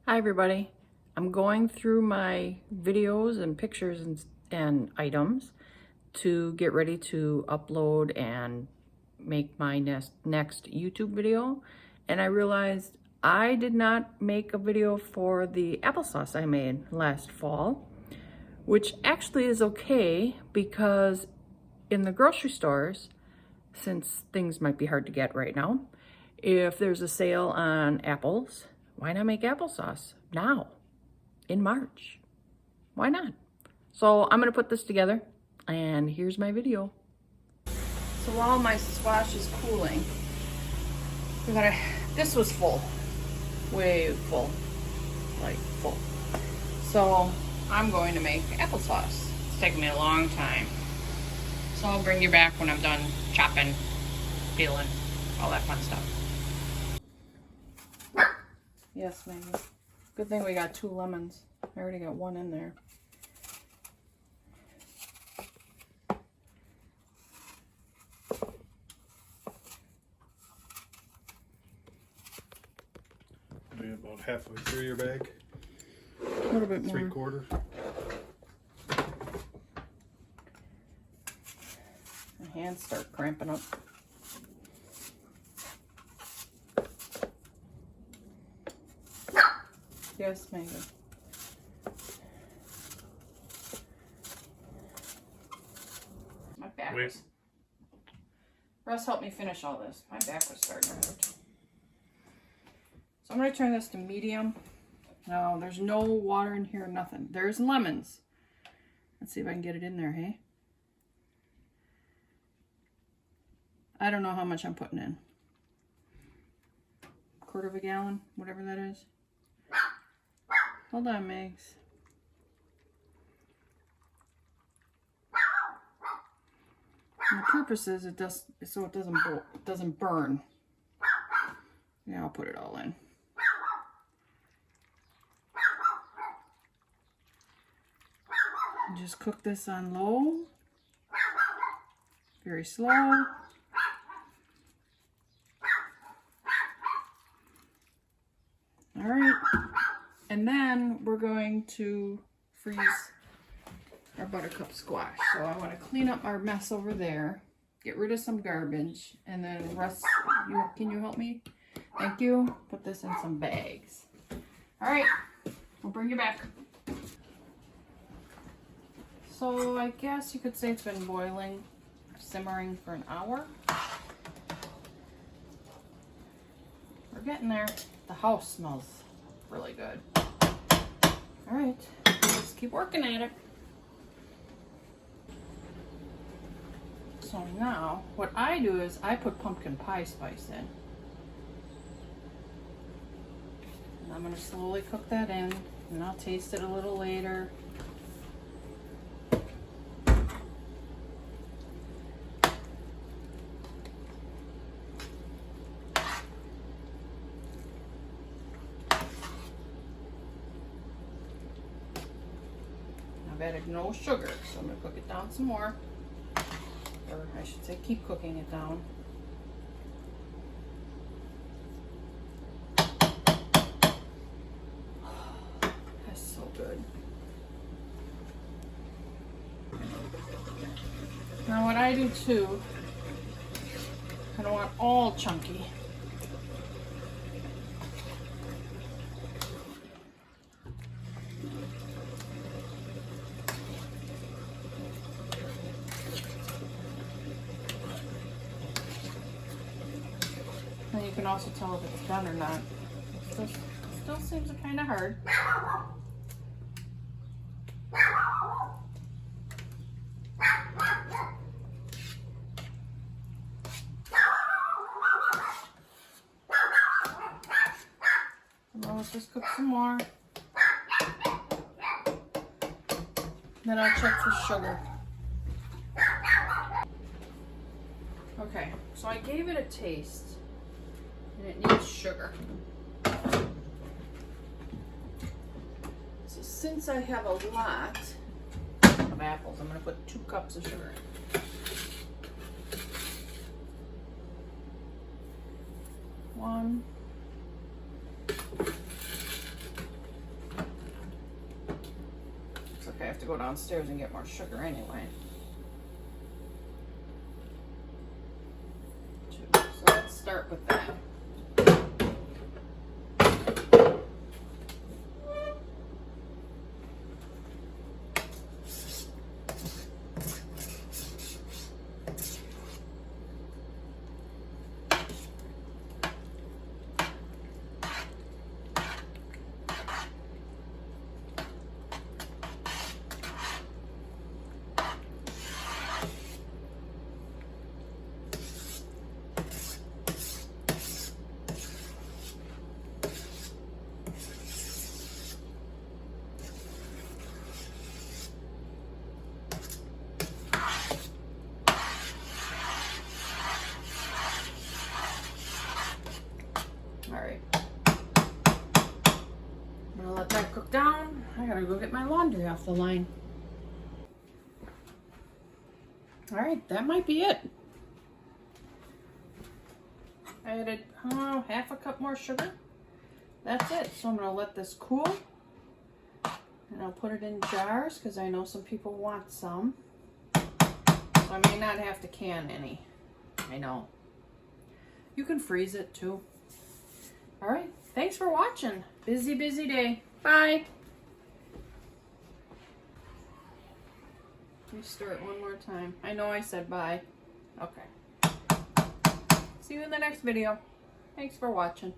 Hi everybody. I'm going through my videos and pictures and items to get ready to upload and make my next YouTube video. And I realized I did not make a video for the applesauce I made last fall, which actually is okay because in the grocery stores, since things might be hard to get right now, if there's a sale on apples, why not make applesauce now in March? Why not? So I'm gonna put this together and here's my video. So while my squash is cooling, this was full, way full, like full. So I'm going to make applesauce. It's taken me a long time. So I'll bring you back when I'm done chopping, peeling, all that fun stuff. Yes, maybe. Good thing we got 2 lemons. I already got 1 in there. Be about halfway through your bag. A little bit more. 3/4. My hands start cramping up. Yes, maybe. My back was... Russ helped me finish all this. My back was starting to hurt. So I'm going to turn this to medium. No, there's no water in here, nothing. There's lemons. Let's see if I can get it in there, hey? I don't know how much I'm putting in. 1/4 gallon, whatever that is. Hold on, Megs. And the purpose is it doesn't burn. Yeah, I'll put it all in. And just cook this on low, very slow. All right. And then we're going to freeze our buttercup squash. So I want to clean up our mess over there, get rid of some garbage, and then Russ, can you help me? Thank you. Put this in some bags. All right, we'll bring you back. So I guess you could say it's been boiling, simmering for an hour. We're getting there. The house smells really good. All right, let's keep working at it. So now, what I do is I put pumpkin pie spice in. And I'm gonna slowly cook that in, and I'll taste it a little later. I've added no sugar, so I'm going to cook it down some more. Or I should say keep cooking it down. That's so good. Now what I do too, I don't want all chunky. And you can also tell if it's done or not. It still seems kind of hard. Now let's just cook some more. Then I'll check for sugar. Okay, so I gave it a taste. And it needs sugar. So since I have a lot of apples, I'm going to put 2 cups of sugar in. 1, to go downstairs and get more sugar anyway. So let's start with that. Alright. I'm gonna let that cook down. I gotta go get my laundry off the line. Alright, that might be it. I added, half a cup more sugar. That's it. So I'm gonna let this cool. And I'll put it in jars because I know some people want some. So I may not have to can any. I know. You can freeze it too. All right, thanks for watching. Busy, busy day. Bye. Let me stir it one more time. I know I said bye. Okay. See you in the next video. Thanks for watching.